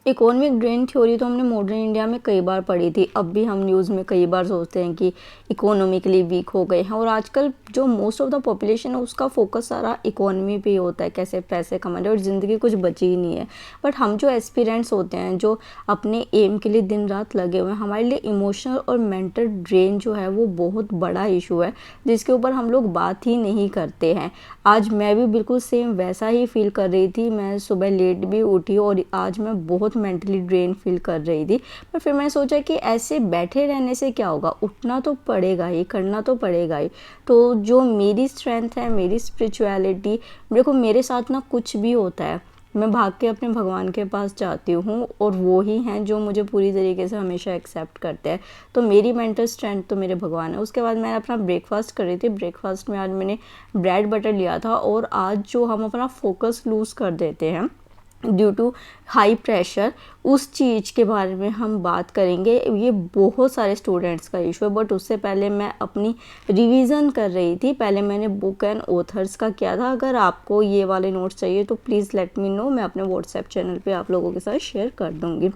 Economic drain theory तो हमने modern India में कई बार पढ़ी थी। अब भी हम न्यूज़ में कई बार सोचते हैं कि इकोनॉमिकली वीक हो गए हैं, और आजकल जो मोस्ट ऑफ द पॉपुलेशन है उसका फोकस सारा इकोनॉमी पे ही होता है, कैसे पैसे कमाने, और ज़िंदगी कुछ बची ही नहीं है। बट हम जो एस्पिरेंट्स होते हैं, जो अपने एम के लिए दिन रात लगे हुए हैं, हमारे लिए इमोशनल और मेंटल ड्रेन जो है वो बहुत बड़ा इशू है, जिसके ऊपर हम लोग बात ही नहीं करते हैं। आज मैं भी बिल्कुल सेम वैसा ही फील कर रही थी। मैं सुबह लेट भी उठी और आज मैं बहुत मेंटली ड्रेन फील कर रही थी। पर फिर मैंने सोचा कि ऐसे बैठे रहने से क्या होगा, उठना तो पड़ेगा ही, करना तो पड़ेगा ही। तो जो मेरी स्ट्रेंथ है, मेरी स्पिरिचुअलिटी, देखो मेरे साथ ना कुछ भी होता है, मैं भाग के अपने भगवान के पास जाती हूँ, और वो ही हैं जो मुझे पूरी तरीके से हमेशा एक्सेप्ट करते हैं। तो मेरी मेंटल स्ट्रेंथ तो मेरे भगवान है। उसके बाद मैं अपना ब्रेकफास्ट कर रही थी। ब्रेकफास्ट में आज मैंने ब्रेड बटर लिया था, और आज जो हम अपना फोकस लूज़ कर देते हैं ड्यू टू हाई प्रेशर, उस चीज़ के बारे में हम बात करेंगे। ये बहुत सारे स्टूडेंट्स का इशू है। बट उससे पहले मैं अपनी रिवीजन कर रही थी। पहले मैंने बुक एंड ऑथर्स का किया था। अगर आपको ये वाले नोट्स चाहिए तो प्लीज़ लेट मी नो, मैं अपने व्हाट्सएप चैनल पे आप लोगों के साथ शेयर कर दूँगी।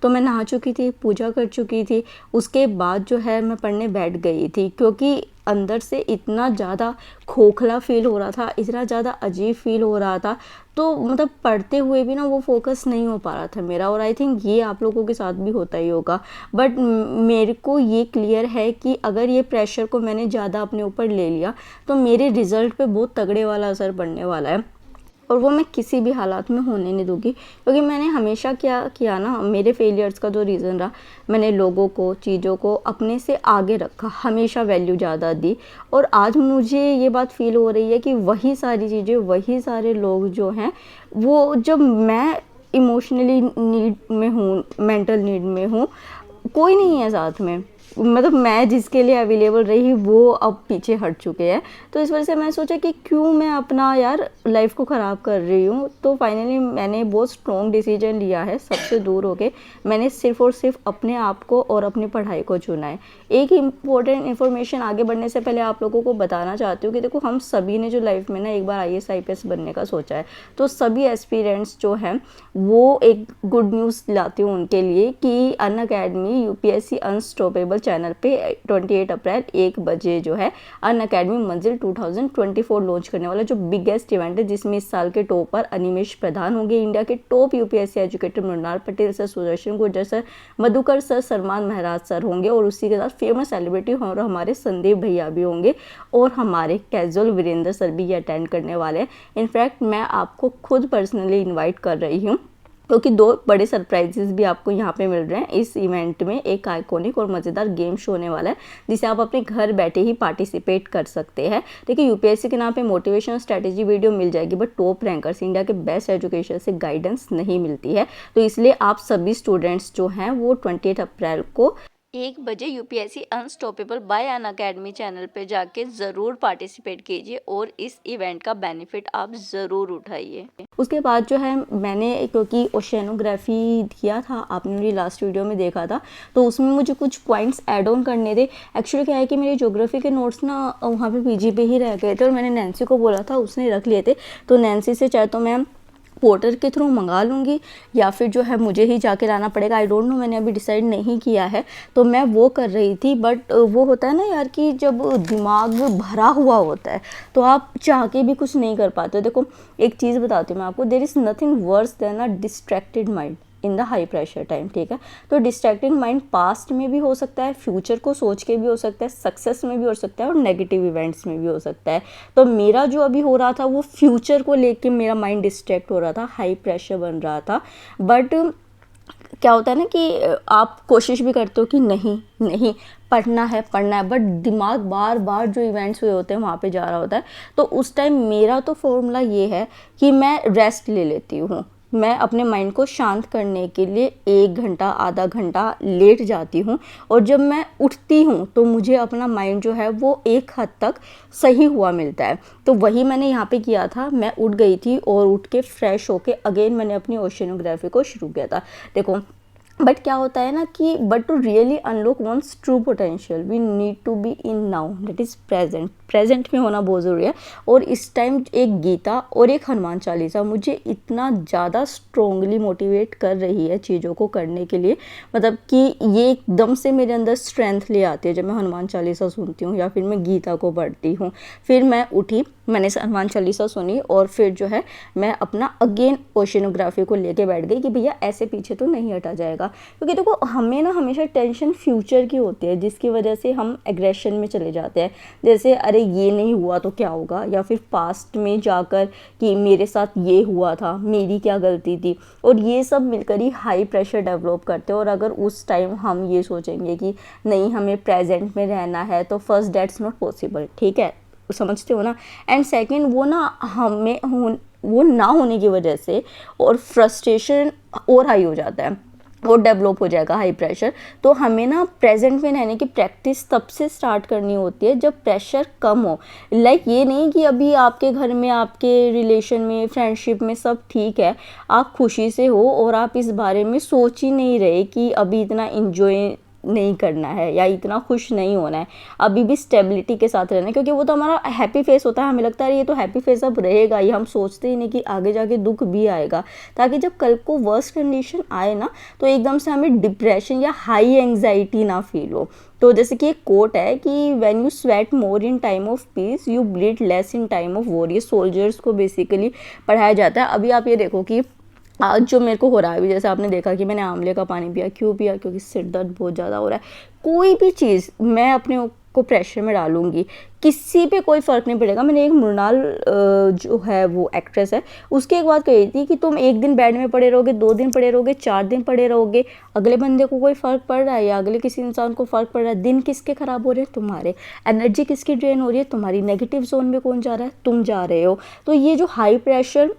तो मैं नहा चुकी थी, पूजा कर चुकी थी। उसके बाद जो है मैं पढ़ने बैठ गई थी, क्योंकि अंदर से इतना ज़्यादा खोखला फील हो रहा था, इतना ज़्यादा अजीब फील हो रहा था। तो मतलब पढ़ते हुए भी ना वो फोकस नहीं हो पा रहा था मेरा, और आई थिंक ये आप लोगों के साथ भी होता ही होगा। बट मेरे को ये क्लियर है कि अगर ये प्रेशर को मैंने ज़्यादा अपने ऊपर ले लिया तो मेरे रिजल्ट पे बहुत तगड़े वाला असर पड़ने वाला है, और वो मैं किसी भी हालात में होने नहीं दूंगी। क्योंकि मैंने हमेशा क्या किया ना, मेरे फेलियर्स का जो रीज़न रहा, मैंने लोगों को, चीज़ों को अपने से आगे रखा, हमेशा वैल्यू ज़्यादा दी। और आज मुझे ये बात फील हो रही है कि वही सारी चीज़ें, वही सारे लोग जो हैं, वो जब मैं इमोशनली नीड में हूँ, मेंटल नीड में हूँ, कोई नहीं है साथ में, मतलब मैं जिसके लिए अवेलेबल रही वो अब पीछे हट चुके हैं। तो इस वजह से मैं सोचा कि क्यों मैं अपना यार लाइफ को ख़राब कर रही हूँ। तो फाइनली मैंने बहुत स्ट्रॉन्ग डिसीजन लिया है, सबसे दूर होके मैंने सिर्फ और सिर्फ अपने आप को और अपनी पढ़ाई को चुना है। एक इम्पोर्टेंट इन्फॉर्मेशन आगे बढ़ने से पहले आप लोगों को बताना चाहती हूँ कि देखो, हम सभी ने जो लाइफ में ना एक बार IAS IPS बनने का सोचा है, तो सभी एस्पिरेंट्स जो हैं वो एक गुड न्यूज़ लाती हूँ उनके लिए कि अनअकैडमी UPSC अनस्टॉपेबल चैनल पे 28 अप्रैल 1 बजे जो है अनअकैडमी मंजिल 2024 लॉन्च करने वाला, जो बिगेस्ट इवेंट है, जिसमें इस साल के टॉपर अनिमेश प्रधान होंगे, इंडिया के top UPSC educator Mrinal Patel sir, Sudarshan Gurjar sir, Madhukar sir, Salman Maharaj sir होंगे, और उसी के साथ फेमस सेलिब्रिटी और हमारे संदीप भैया भी होंगे, और हमारे कैजुअल वीरेंद्र सर भी ये अटेंड करने वाले हैं। इनफैक्ट मैं आपको खुद पर्सनली इन्वाइट कर रही हूँ, क्योंकि दो बड़े सरप्राइजेस भी आपको यहाँ पे मिल रहे हैं इस इवेंट में। एक आइकॉनिक और मज़ेदार गेम शो होने वाला है, जिसे आप अपने घर बैठे ही पार्टिसिपेट कर सकते हैं। देखिए, UPSC के नाम पे मोटिवेशनल स्ट्रैटेजी वीडियो मिल जाएगी, बट टॉप रैंकर्स, इंडिया के बेस्ट एजुकेशन से गाइडेंस नहीं मिलती है। तो इसलिए आप सभी स्टूडेंट्स जो हैं वो 28 अप्रैल को 1 बजे UPSC unstoppable bye Unacademy channel पे जाके ज़रूर पार्टिसिपेट कीजिए, और इस इवेंट का बेनिफिट आप ज़रूर उठाइए। उसके बाद जो है मैंने, क्योंकि ओशियनोग्राफी किया था, आपने मेरी लास्ट वीडियो में देखा था, तो उसमें मुझे कुछ पॉइंट्स ऐड ऑन करने थे। एक्चुअली क्या है कि मेरी ज्योग्राफी के नोट्स ना वहाँ पे PG पे ही रह गए थे, और मैंने नैन्सी को बोला था, उसने रख लिए थे। तो नैन्सी से चाहे तो मैं पोर्टर के थ्रू मंगा लूँगी, या फिर जो है मुझे ही जाके लाना पड़ेगा, आई डोंट नो, मैंने अभी डिसाइड नहीं किया है। तो मैं वो कर रही थी। बट वो होता है ना यार कि जब दिमाग भरा हुआ होता है तो आप चाह के भी कुछ नहीं कर पाते। देखो, एक चीज़ बताती हूँ मैं आपको, there is nothing worse than a distracted mind in the high pressure time, ठीक है। तो डिस्ट्रैक्टेड माइंड पास्ट में भी हो सकता है, फ्यूचर को सोच के भी हो सकता है, सक्सेस में भी हो सकता है, और नेगेटिव इवेंट्स में भी हो सकता है। तो मेरा जो अभी हो रहा था वो फ्यूचर को लेके मेरा माइंड डिस्ट्रैक्ट हो रहा था, हाई प्रेशर बन रहा था। बट क्या होता है ना कि आप कोशिश भी करते हो कि नहीं नहीं पढ़ना है पढ़ना है, बट दिमाग बार बार जो इवेंट्स हुए होते हैं वहाँ पे जा रहा होता है। तो उस टाइम मेरा तो फॉर्मूला ये है कि मैं रेस्ट ले लेती हूँ। मैं अपने माइंड को शांत करने के लिए 1 घंटा, आधा घंटा लेट जाती हूँ, और जब मैं उठती हूँ तो मुझे अपना माइंड जो है वो एक हद तक सही हुआ मिलता है। तो वही मैंने यहाँ पे किया था। मैं उठ गई थी, और उठ के फ्रेश होके अगेन मैंने अपनी ओशियनोग्राफी को शुरू किया था। देखो, बट क्या होता है ना कि but to really unlock one's true potential we need to be in now, that is present. Present में होना बहुत ज़रूरी है। और इस टाइम एक गीता और एक हनुमान चालीसा मुझे इतना ज़्यादा स्ट्रोंगली मोटिवेट कर रही है चीज़ों को करने के लिए, मतलब कि ये एकदम से मेरे अंदर स्ट्रेंथ ले आती है जब मैं हनुमान चालीसा सुनती हूँ या फिर मैं गीता को पढ़ती हूँ। फिर मैं उठी, मैंने हनुमान चालीसा सुनी और फिर जो है मैं अपना अगेन ओशिनोग्राफी को लेके बैठ गई कि भैया ऐसे पीछे तो नहीं हटा जाएगा। क्योंकि देखो हमें ना हमेशा टेंशन फ्यूचर की होती है जिसकी वजह से हम एग्रेशन में चले जाते हैं। जैसे अरे ये नहीं हुआ तो क्या होगा, या फिर पास्ट में जाकर कि मेरे साथ ये हुआ था, मेरी क्या गलती थी, और ये सब मिलकर ही हाई प्रेशर डेवलप करते हैं। और अगर उस टाइम हम ये सोचेंगे कि नहीं हमें प्रेजेंट में रहना है तो फर्स्ट दैट्स नॉट पॉसिबल, ठीक है, समझते हो ना। एंड सेकंड वो ना वो ना होने की वजह से और फ्रस्ट्रेशन और हाई हो जाता है और डेवलप हो जाएगा हाई प्रेशर। तो हमें ना प्रेजेंट में रहने की प्रैक्टिस तब से स्टार्ट करनी होती है जब प्रेशर कम हो। लाइक ये नहीं कि अभी आपके घर में, आपके रिलेशन में, फ्रेंडशिप में सब ठीक है, आप खुशी से हो और आप इस बारे में सोच ही नहीं रहे कि अभी इतना इंजॉय नहीं करना है या इतना खुश नहीं होना है, अभी भी स्टेबिलिटी के साथ रहना है। क्योंकि वो तो हमारा हैप्पी फेस होता है, हमें लगता है ये तो हैप्पी फेस अब रहेगा ही, हम सोचते ही नहीं कि आगे जाके दुख भी आएगा, ताकि जब कल को वर्स्ट कंडीशन आए ना तो एकदम से हमें डिप्रेशन या हाई एंग्जाइटी ना फील हो। तो जैसे कि एक कोट है कि when you sweat more in time of peace you bleed less in time of war. ये सोल्जर्स को बेसिकली पढ़ाया जाता है। अभी आप ये देखो कि आज जो मेरे को हो रहा है, अभी जैसे आपने देखा कि मैंने आंवले का पानी पिया, क्यों पिया, क्योंकि सिर दर्द बहुत ज़्यादा हो रहा है। कोई भी चीज़ मैं अपने को प्रेशर में डालूंगी, किसी पे कोई फ़र्क नहीं पड़ेगा। मैंने एक मृणाल जो है वो एक्ट्रेस है, उसकी एक बात कही थी कि तुम एक दिन बेड में पड़े रहोगे, 2 दिन पड़े रहोगे, 4 दिन पड़े रहोगे, अगले बंदे को कोई फ़र्क पड़ रहा है या अगले किसी इंसान को फ़र्क पड़ रहा है। दिन किसके ख़राब हो रहे हैं? तुम्हारे। एनर्जी किसकी ड्रेन हो रही है? तुम्हारी। नेगेटिव जोन में कौन जा रहा है? तुम जा रहे हो। तो ये जो हाई प्रेशर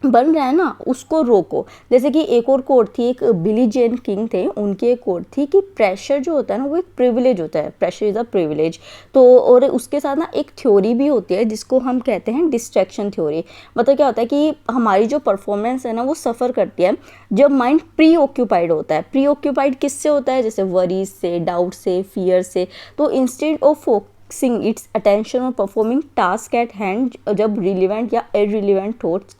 बन रहा है ना उसको रोको। जैसे कि एक और कोट थी, एक बिली जेन किंग थे, उनकी एक कोट थी कि प्रेशर जो होता है ना वो एक प्रिविलेज होता है, प्रेशर इज़ अ प्रिविलेज। तो और उसके साथ ना एक थ्योरी भी होती है जिसको हम कहते हैं डिस्ट्रैक्शन थ्योरी। मतलब क्या होता है कि हमारी जो परफॉर्मेंस है ना वो सफ़र करती है जब माइंड प्री ऑक्यूपाइड होता है। प्री ऑक्यूपाइड किससे होता है? जैसे वरीज से, डाउट से, फियर से। तो instead of fixing it's attention और परफॉर्मिंग टास्क एट हैंड, जब रिलीवेंट या इररिलेवेंट थॉट्स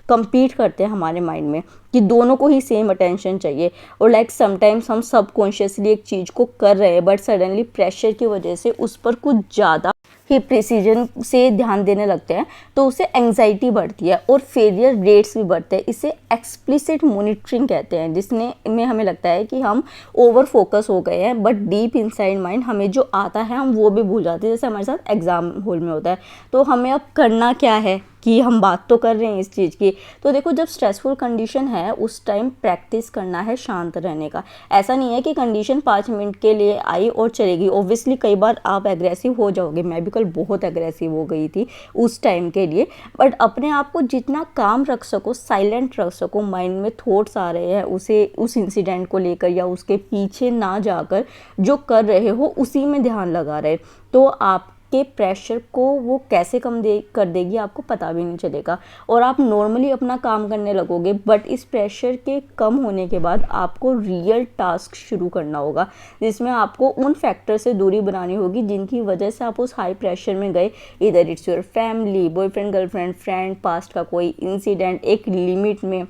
कंपीट करते हैं हमारे माइंड में कि दोनों को ही सेम अटेंशन चाहिए, और लाइक समटाइम्स हम सबकॉन्शियसली एक चीज़ को कर रहे हैं बट सडनली प्रेशर की वजह से उस पर कुछ ज़्यादा ही प्रिसीजन से ध्यान देने लगते हैं तो उससे एंग्जाइटी बढ़ती है और फेलियर रेट्स भी बढ़ते हैं। इसे एक्सप्लिसिट मॉनिटरिंग कहते हैं, जिसने में हमें लगता है कि हम ओवर फोकस हो गए हैं बट डीप इनसाइड माइंड हमें जो आता है हम वो भी भूल जाते हैं। जैसे हमारे साथ एग्जाम हॉल में होता है, तो हमें अब करना क्या है कि हम बात तो कर रहे हैं इस चीज़ की। तो देखो जब स्ट्रेसफुल कंडीशन है उस टाइम प्रैक्टिस करना है शांत रहने का। ऐसा नहीं है कि कंडीशन 5 मिनट के लिए आई और चलेगी। ऑब्वियसली कई बार आप एग्रेसिव हो जाओगे, मैं भी कल बहुत एग्रेसिव हो गई थी उस टाइम के लिए, बट अपने आप को जितना काम रख सको, साइलेंट रख सको, माइंड में थॉट्स आ रहे हैं उसे उस इंसिडेंट को लेकर या उसके पीछे ना जाकर जो कर रहे हो उसी में ध्यान लगा रहे, तो आप के प्रेशर को वो कैसे कर देगी आपको पता भी नहीं चलेगा और आप नॉर्मली अपना काम करने लगोगे। बट इस प्रेशर के कम होने के बाद आपको रियल टास्क शुरू करना होगा जिसमें आपको उन फैक्टर से दूरी बनानी होगी जिनकी वजह से आप उस हाई प्रेशर में गए। इधर it's your family, boyfriend, girlfriend, friend, past का कोई इंसिडेंट, एक लिमिट में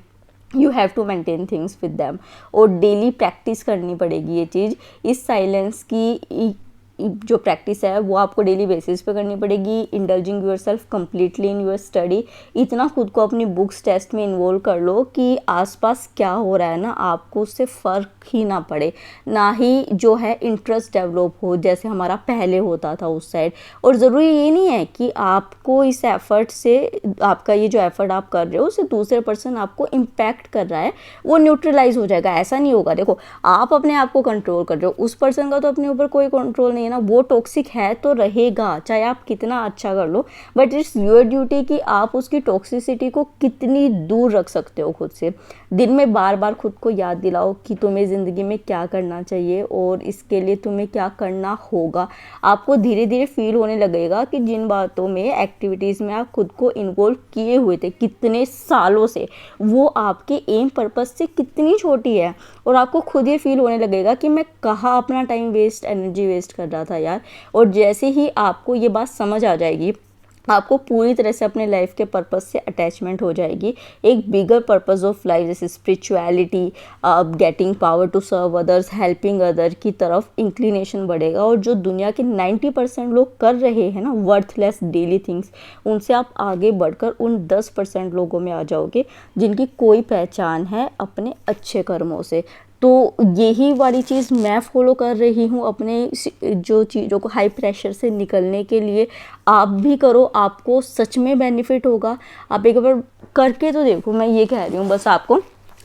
you have to maintain things with them. और डेली प्रैक्टिस करनी पड़ेगी ये चीज़। इस साइलेंस की जो प्रैक्टिस है वो आपको डेली बेसिस पे करनी पड़ेगी। Indulging yourself completely in your study. इतना खुद को अपनी बुक्स टेस्ट में इन्वॉल्व कर लो कि आसपास क्या हो रहा है ना आपको उससे फ़र्क ही ना पड़े, ना ही जो है इंटरेस्ट डेवलप हो जैसे हमारा पहले होता था उस साइड। और ज़रूरी ये नहीं है कि आपको इस एफ़र्ट से, आपका ये जो एफ़र्ट आप कर रहे हो उससे दूसरे पर्सन आपको इम्पैक्ट कर रहा है वो न्यूट्रलाइज हो जाएगा, ऐसा नहीं होगा। देखो आप अपने आप को कंट्रोल कर रहे हो, उस पर्सन का तो अपने ऊपर कोई कंट्रोल नहीं नहीं है ना, वो टॉक्सिक है तो रहेगा, चाहे आप कितना अच्छा कर लो, बट इट्स योर ड्यूटी कि आप उसकी टॉक्सिसिटी को कितनी दूर रख सकते हो खुद से। दिन में बार बार खुद को याद दिलाओ कि तुम्हें ज़िंदगी में क्या करना चाहिए और इसके लिए तुम्हें क्या करना होगा। आपको धीरे धीरे फील होने लगेगा कि जिन बातों में, एक्टिविटीज़ में आप खुद को इन्वॉल्व किए हुए थे कितने सालों से, वो आपके एम पर्पस से कितनी छोटी है, और आपको खुद ये फील होने लगेगा कि मैं कहाँ अपना टाइम वेस्ट, एनर्जी वेस्ट कर रहा था यार। और जैसे ही आपको ये बात समझ आ जाएगी, आपको पूरी तरह से अपने लाइफ के पर्पस से अटैचमेंट हो जाएगी, एक बिगर पर्पस ऑफ लाइफ जैसे spirituality, getting power to serve others, helping other की तरफ इंक्लिनेशन बढ़ेगा। और जो दुनिया के 90% लोग कर रहे हैं ना वर्थलेस डेली थिंग्स, उनसे आप आगे बढ़कर उन 10% लोगों में आ जाओगे जिनकी कोई पहचान है अपने अच्छे कर्मों से। तो यही वाली चीज़ मैं फॉलो कर रही हूँ अपने जो चीज़ों को हाई प्रेशर से निकलने के लिए। आप भी करो, आपको सच में बेनिफिट होगा। आप एक बार करके तो देखो, मैं ये कह रही हूँ बस आपको।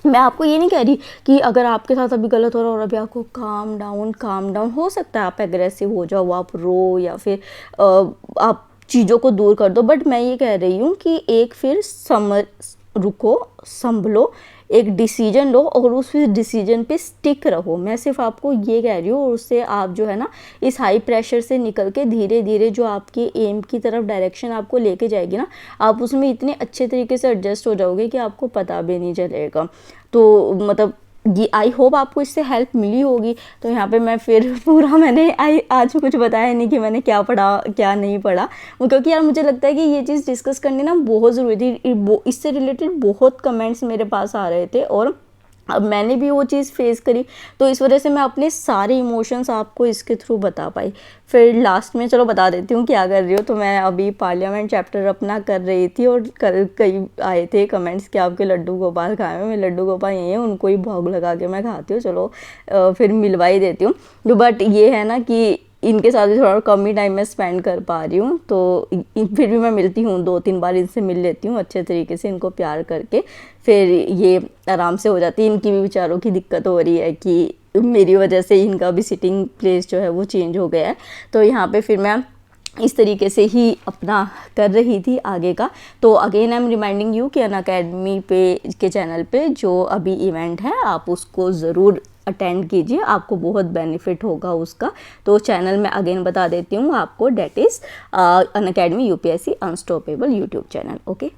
मैं आपको ये नहीं कह रही कि अगर आपके साथ अभी गलत हो रहा है और अभी आपको काम डाउन हो सकता है, आप एग्रेसिव हो जाओ, आप रो, या फिर आप चीज़ों को दूर कर दो, बट मैं ये कह रही हूँ कि एक फिर रुको, संभलो, एक डिसीजन लो और उस डिसीजन पे स्टिक रहो। मैं सिर्फ आपको ये कह रही हूँ, और उससे आप जो है ना इस हाई प्रेशर से निकल के धीरे धीरे जो आपकी एम की तरफ डायरेक्शन आपको लेके जाएगी ना, आप उसमें इतने अच्छे तरीके से एडजस्ट हो जाओगे कि आपको पता भी नहीं चलेगा। तो मतलब ये आई होप आपको इससे हेल्प मिली होगी। तो यहाँ पे मैं फिर पूरा मैंने आज कुछ बताया नहीं कि मैंने क्या पढ़ा क्या नहीं पढ़ा, क्योंकि यार मुझे लगता है कि ये चीज़ डिस्कस करनी ना बहुत ज़रूरी थी। इससे रिलेटेड बहुत कमेंट्स मेरे पास आ रहे थे और अब मैंने भी वो चीज़ फेस करी, तो इस वजह से मैं अपने सारे इमोशंस आपको इसके थ्रू बता पाई। फिर लास्ट में चलो बता देती हूँ क्या कर रही हो। तो मैं अभी पार्लियामेंट चैप्टर अपना कर रही थी और कई आए थे कमेंट्स कि आपके लड्डू गोपाल खाए हुए। मैं लड्डू गोपाल यही है, उनको ही भोग लगा के मैं खाती हूँ। चलो फिर मिलवा ही देती हूँ। बट ये है ना कि इनके साथ भी थोड़ा कम ही टाइम में स्पेंड कर पा रही हूँ, तो फिर भी मैं मिलती हूँ, 2-3 बार इनसे मिल लेती हूँ अच्छे तरीके से, इनको प्यार करके फिर ये आराम से हो जाती है। इनकी भी बेचारों की दिक्कत हो रही है कि मेरी वजह से इनका भी सिटिंग प्लेस जो है वो चेंज हो गया है। तो यहाँ पे फिर मैं इस तरीके से ही अपना कर रही थी आगे का। तो again I am reminding you कि अनअकैडमी पे के चैनल पे जो अभी इवेंट है आप उसको ज़रूर अटेंड कीजिए, आपको बहुत बेनिफिट होगा उसका। तो चैनल में अगेन बता देती हूँ आपको, that is Unacademy UPSC unstoppable YouTube channel. Okay.